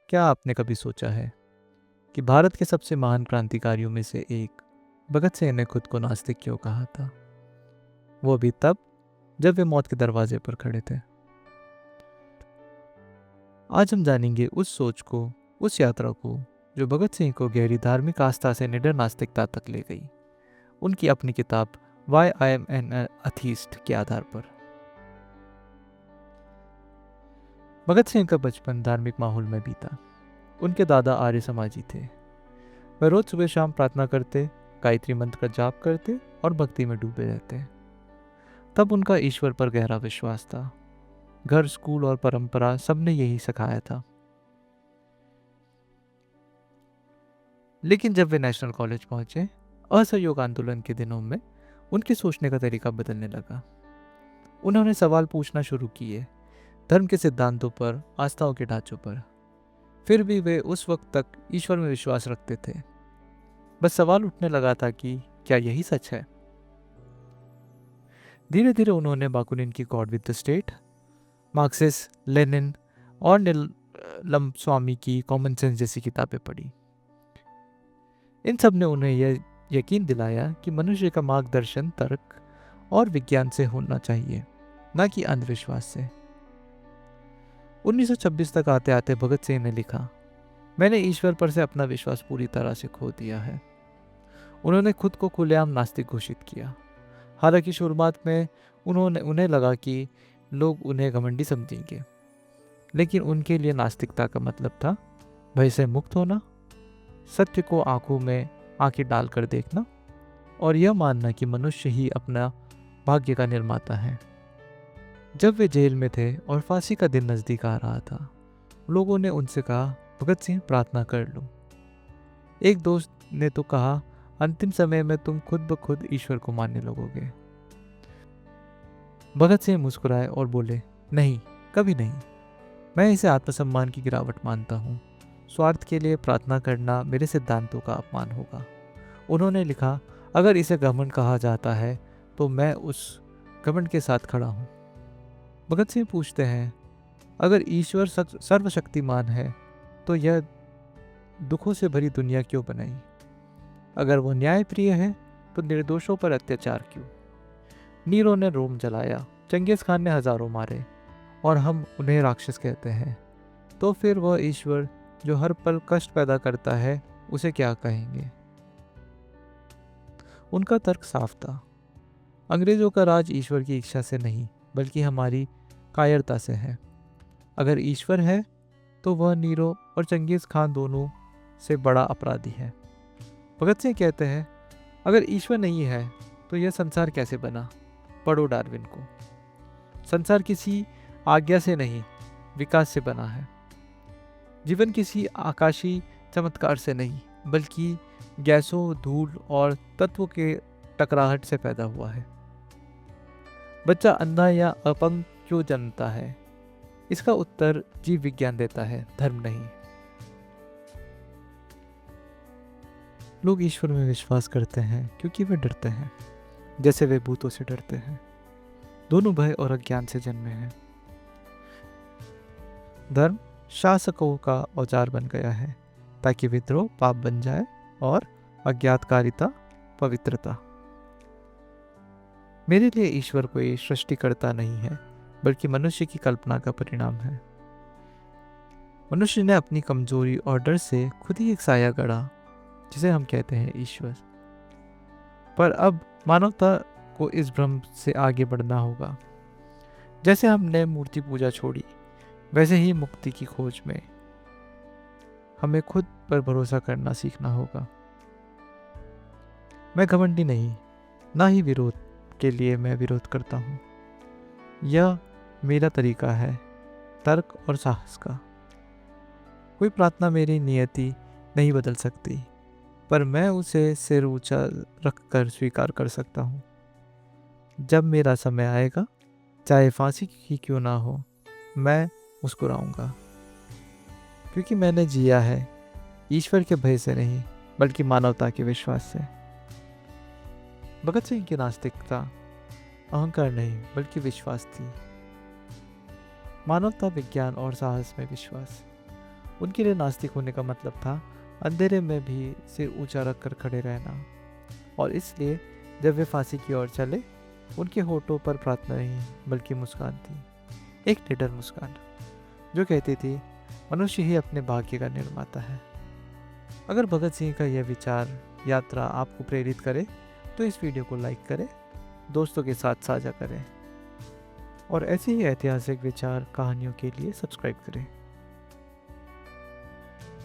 क्या आपने कभी सोचा है कि भारत के सबसे महान क्रांतिकारियों में से एक भगत सिंह ने खुद को नास्तिक क्यों कहा था? वो भी तब जब वे मौत के दरवाजे पर खड़े थे। आज हम जानेंगे उस सोच को, उस यात्रा को जो भगत सिंह को गहरी धार्मिक आस्था से निडर नास्तिकता तक ले गई, उनकी अपनी किताब why I am an atheist के आधार पर। भगत सिंह का बचपन धार्मिक माहौल में बीता। उनके दादा आर्य समाजी थे। वह रोज सुबह शाम प्रार्थना करते, गायत्री मंत्र का जाप करते और भक्ति में डूबे रहते। तब उनका ईश्वर पर गहरा विश्वास था। घर, स्कूल और परंपरा सबने यही सिखाया था। लेकिन जब वे नेशनल कॉलेज पहुंचे, असहयोग आंदोलन के दिनों में उनके सोचने का तरीका बदलने लगा। उन्होंने सवाल पूछना शुरू किए, धर्म के सिद्धांतों पर, आस्थाओं के ढांचों पर। फिर भी वे उस वक्त तक ईश्वर में विश्वास रखते थे। बस सवाल उठने लगा था कि क्या यही सच है? धीरे धीरे उन्होंने बाकुनिन की God with the state, Marxist, Lenin और नीलम स्वामी की कॉमन सेंस जैसी किताबें पढ़ी। इन सब ने उन्हें यह यकीन दिलाया कि मनुष्य का मार्गदर्शन तर्क और विज्ञान से होना चाहिए, न कि अंधविश्वास से। 1926 तक आते आते भगत सिंह ने लिखा, मैंने ईश्वर पर से अपना विश्वास पूरी तरह से खो दिया है। उन्होंने खुद को खुलेआम नास्तिक घोषित किया। हालांकि शुरुआत में उन्हें लगा कि लोग उन्हें घमंडी समझेंगे, लेकिन उनके लिए नास्तिकता का मतलब था भय से मुक्त होना, सत्य को आंखों में आंखें डालकर देखना और यह मानना कि मनुष्य ही अपना भाग्य का निर्माता है। जब वे जेल में थे और फांसी का दिन नजदीक आ रहा था, लोगों ने उनसे कहा, भगत सिंह प्रार्थना कर लो। एक दोस्त ने तो कहा, अंतिम समय में तुम खुद ब खुद ईश्वर को मानने लगोगे। भगत सिंह मुस्कुराए और बोले, नहीं, कभी नहीं। मैं इसे आत्मसम्मान की गिरावट मानता हूँ। स्वार्थ के लिए प्रार्थना करना मेरे सिद्धांतों का अपमान होगा। उन्होंने लिखा, अगर इसे घमंड कहा जाता है तो मैं उस घमंड के साथ खड़ा हूँ। भगत सिंह पूछते हैं, अगर ईश्वर सर्वशक्तिमान है तो यह दुखों से भरी दुनिया क्यों बनाई? अगर वो न्यायप्रिय है तो निर्दोषों पर अत्याचार क्यों? नीरो ने रोम जलाया, चंगेज खान ने हजारों मारे और हम उन्हें राक्षस कहते हैं, तो फिर वह ईश्वर जो हर पल कष्ट पैदा करता है, उसे क्या कहेंगे? उनका तर्क साफ था। अंग्रेजों का राज ईश्वर की इच्छा से नहीं, बल्कि हमारी कायरता से है। अगर ईश्वर है तो वह नीरो और चंगेज खान दोनों से बड़ा अपराधी है। भगत सिंह कहते हैं, अगर ईश्वर नहीं है तो यह संसार कैसे बना? पढ़ो डार्विन को। संसार किसी आज्ञा से नहीं, विकास से बना है। जीवन किसी आकाशीय चमत्कार से नहीं, बल्कि गैसों, धूल और तत्वों के टकराहट से पैदा हुआ है। बच्चा अंधा या अपंग क्यों जन्मता है? इसका उत्तर जीव विज्ञान देता है, धर्म नहीं। लोग ईश्वर में विश्वास करते हैं क्योंकि वे डरते हैं, जैसे वे भूतों से डरते हैं। दोनों भय और अज्ञान से जन्मे हैं। धर्म शासकों का औजार बन गया है ताकि विद्रोह पाप बन जाए और अज्ञातकारिता पवित्रता। मेरे लिए ईश्वर कोई सृष्टिकर्ता नहीं है, बल्कि मनुष्य की कल्पना का परिणाम है। मनुष्य ने अपनी कमजोरी और डर से खुद ही एक साया गढ़ा, जिसे हम कहते हैं ईश्वर। पर अब मानवता को इस भ्रम से आगे बढ़ना होगा। जैसे हमने मूर्ति पूजा छोड़ी, वैसे ही मुक्ति की खोज में हमें खुद पर भरोसा करना सीखना होगा। मैं घमंडी नहीं, ना ही विरोध के लिए मैं विरोध करता हूँ। यह मेरा तरीका है, तर्क और साहस का। कोई प्रार्थना मेरी नियति नहीं बदल सकती, पर मैं उसे सिर ऊंचा रखकर स्वीकार कर सकता हूँ। जब मेरा समय आएगा, चाहे फांसी की क्यों ना हो, मैं मुस्कुराऊंगा, क्योंकि मैंने जिया है ईश्वर के भय से नहीं, बल्कि मानवता के विश्वास से। भगत सिंह की नास्तिकता अहंकार नहीं, बल्कि विश्वास थी। मानवता, विज्ञान और साहस में विश्वास। उनके लिए नास्तिक होने का मतलब था अंधेरे में भी सिर ऊंचा रखकर खड़े रहना। और इसलिए जब वे फांसी की ओर चले, उनके होठों पर प्रार्थना नहीं बल्कि मुस्कान थी, एक निडर मुस्कान जो कहती थी मनुष्य ही अपने भाग्य का निर्माता है। अगर भगत सिंह का यह विचार यात्रा आपको प्रेरित करे तो इस वीडियो को लाइक करें, दोस्तों के साथ साझा करें और ऐसी ही ऐतिहासिक विचार कहानियों के लिए सब्सक्राइब करें।